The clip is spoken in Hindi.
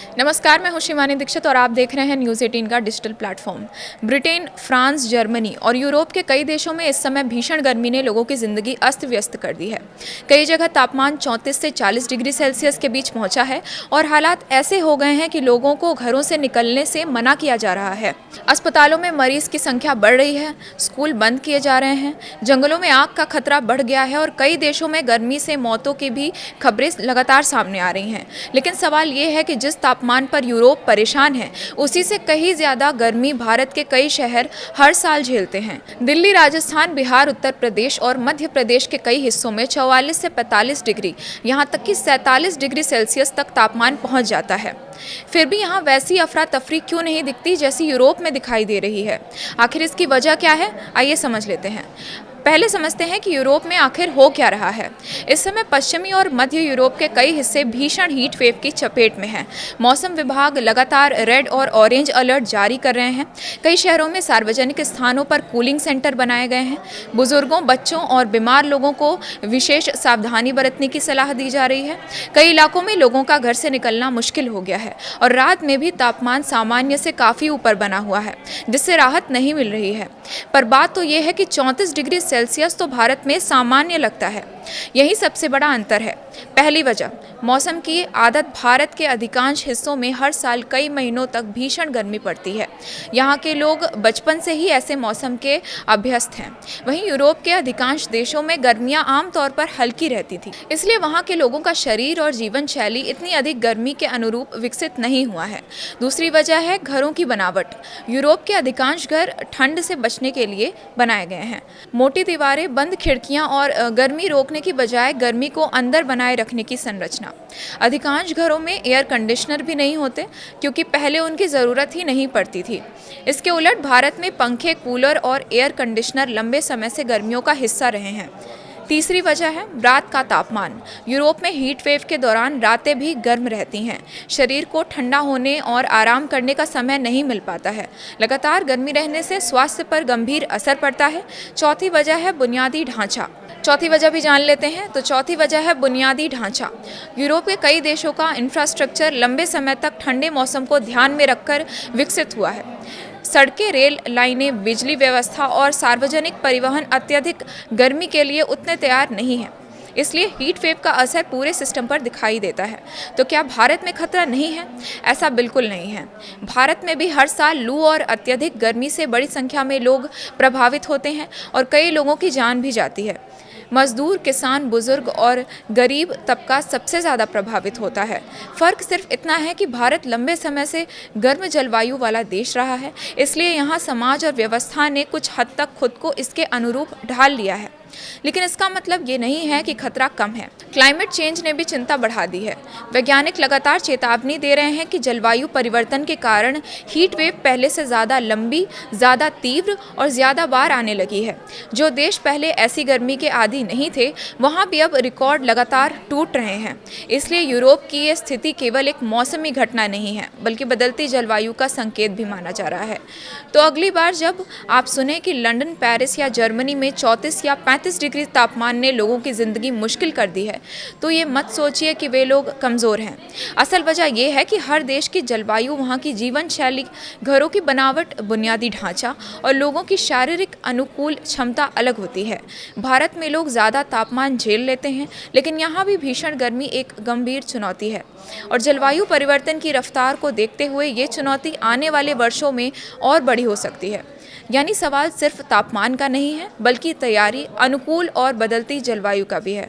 नमस्कार, मैं हूं शिवानी दीक्षित और आप देख रहे हैं न्यूज़ 18 का digital platform. Britain, France, Germany और यूरोप के कई देशों में इस समय भीषण गर्मी ने लोगों की ज़िंदगी अस्त व्यस्त कर दी है। कई जगह तापमान 34 से 40 डिग्री सेल्सियस के बीच पहुंचा है और हालात ऐसे हो गए हैं कि लोगों को घरों से निकलने से मना किया जा रहा है। अस्पतालों में मरीज की संख्या बढ़ रही है, स्कूल बंद किए जा रहे हैं, जंगलों में आग का खतरा बढ़ गया है और कई देशों में गर्मी से मौतों की भी खबरें लगातार सामने आ रही हैं। लेकिन सवाल ये है कि जिस तापमान पर यूरोप परेशान है, उसी से कहीं ज्यादा गर्मी भारत के कई शहर हर साल झेलते हैं। दिल्ली, राजस्थान, बिहार, उत्तर प्रदेश और मध्य प्रदेश के कई हिस्सों में 44 से 45 डिग्री, यहाँ तक कि 47 डिग्री सेल्सियस तक तापमान पहुंच जाता है। फिर भी यहाँ वैसी अफरा तफरी क्यों नहीं दिखती जैसी यूरोप में दिखाई दे रही है? आखिर इसकी वजह क्या है, आइए समझ लेते हैं। पहले समझते हैं कि यूरोप में आखिर हो क्या रहा है। इस समय पश्चिमी और मध्य यूरोप के कई हिस्से भीषण हीट वेव की चपेट में हैं। मौसम विभाग लगातार रेड और ऑरेंज अलर्ट जारी कर रहे हैं। कई शहरों में सार्वजनिक स्थानों पर कूलिंग सेंटर बनाए गए हैं। बुजुर्गों, बच्चों और बीमार लोगों को विशेष सावधानी बरतने की सलाह दी जा रही है। कई इलाकों में लोगों का घर से निकलना मुश्किल हो गया है और रात में भी तापमान सामान्य से काफ़ी ऊपर बना हुआ है, जिससे राहत नहीं मिल रही है। पर बात तो यह है कि 34 डिग्री सेल्सियस तो भारत में सामान्य लगता है। यही सबसे बड़ा अंतर है। पहली वजह, मौसम की आदत। भारत के अधिकांश हिस्सों में हर साल कई महीनों तक भीषण गर्मी पड़ती है। यहाँ के लोग बचपन से ही ऐसे मौसम के अभ्यस्त हैं। वहीं यूरोप के अधिकांश देशों में गर्मियाँ आमतौर पर हल्की रहती थी, इसलिए वहाँ के लोगों का शरीर और जीवन शैली इतनी अधिक गर्मी के अनुरूप विकसित नहीं हुआ है। दूसरी वजह है घरों की बनावट। यूरोप के अधिकांश घर ठंड से बचने के लिए बनाए गए हैं। मोटी दीवारें, बंद खिड़कियाँ और गर्मी रोकने की बजाय गर्मी को अंदर बनाए रखने की संरचना। अधिकांश घरों में एयर कंडीशनर भी नहीं होते, क्योंकि पहले उनकी ज़रूरत ही नहीं पड़ती थी। इसके उलट भारत में पंखे, कूलर और एयर कंडीशनर लंबे समय से गर्मियों का हिस्सा रहे हैं। तीसरी वजह है रात का तापमान। यूरोप में हीट वेव के दौरान रातें भी गर्म रहती हैं। शरीर को ठंडा होने और आराम करने का समय नहीं मिल पाता है। लगातार गर्मी रहने से स्वास्थ्य पर गंभीर असर पड़ता है। चौथी वजह है बुनियादी ढांचा। चौथी वजह भी जान लेते हैं। तो चौथी वजह है बुनियादी ढांचा। यूरोप के कई देशों का इंफ्रास्ट्रक्चर लंबे समय तक ठंडे मौसम को ध्यान में रखकर विकसित हुआ है। सड़कें, रेल लाइनें, बिजली व्यवस्था और सार्वजनिक परिवहन अत्यधिक गर्मी के लिए उतने तैयार नहीं हैं। इसलिए हीट वेव का असर पूरे सिस्टम पर दिखाई देता है। तो क्या भारत में खतरा नहीं है? ऐसा बिल्कुल नहीं है। भारत में भी हर साल लू और अत्यधिक गर्मी से बड़ी संख्या में लोग प्रभावित होते हैं और कई लोगों की जान भी जाती है। मजदूर, किसान, बुजुर्ग और गरीब तबका सबसे ज़्यादा प्रभावित होता है। फ़र्क सिर्फ इतना है कि भारत लंबे समय से गर्म जलवायु वाला देश रहा है, इसलिए यहाँ समाज और व्यवस्था ने कुछ हद तक खुद को इसके अनुरूप ढाल लिया है। लेकिन इसका मतलब ये नहीं है कि खतरा कम है। क्लाइमेट चेंज ने भी चिंता बढ़ा दी है। वैज्ञानिक लगातार चेतावनी दे रहे हैं कि जलवायु परिवर्तन के कारण हीट वेव पहले से ज़्यादा लंबी, ज़्यादा तीव्र और ज़्यादा बार आने लगी है। जो देश पहले ऐसी गर्मी के आदी नहीं थे, वहाँ भी अब रिकॉर्ड लगातार टूट रहे हैं। इसलिए यूरोप की ये स्थिति केवल एक मौसमी घटना नहीं है, बल्कि बदलती जलवायु का संकेत भी माना जा रहा है। तो अगली बार जब आप सुने कि लंदन, पेरिस या जर्मनी में 34 या 35 डिग्री तापमान ने लोगों की ज़िंदगी मुश्किल कर दी है, तो ये मत सोचिए कि वे लोग कमज़ोर हैं। असल वजह यह है कि हर देश की जलवायु, वहाँ की जीवन शैली, घरों की बनावट, बुनियादी ढांचा और लोगों की शारीरिक अनुकूल क्षमता अलग होती है। भारत में लोग ज़्यादा तापमान झेल लेते हैं, लेकिन यहाँ भी भीषण गर्मी एक गंभीर चुनौती है और जलवायु परिवर्तन की रफ्तार को देखते हुए ये चुनौती आने वाले वर्षों में और बड़ी हो सकती है। यानी सवाल सिर्फ तापमान का नहीं है, बल्कि तैयारी, अनुकूल और बदलती जलवायु का भी है।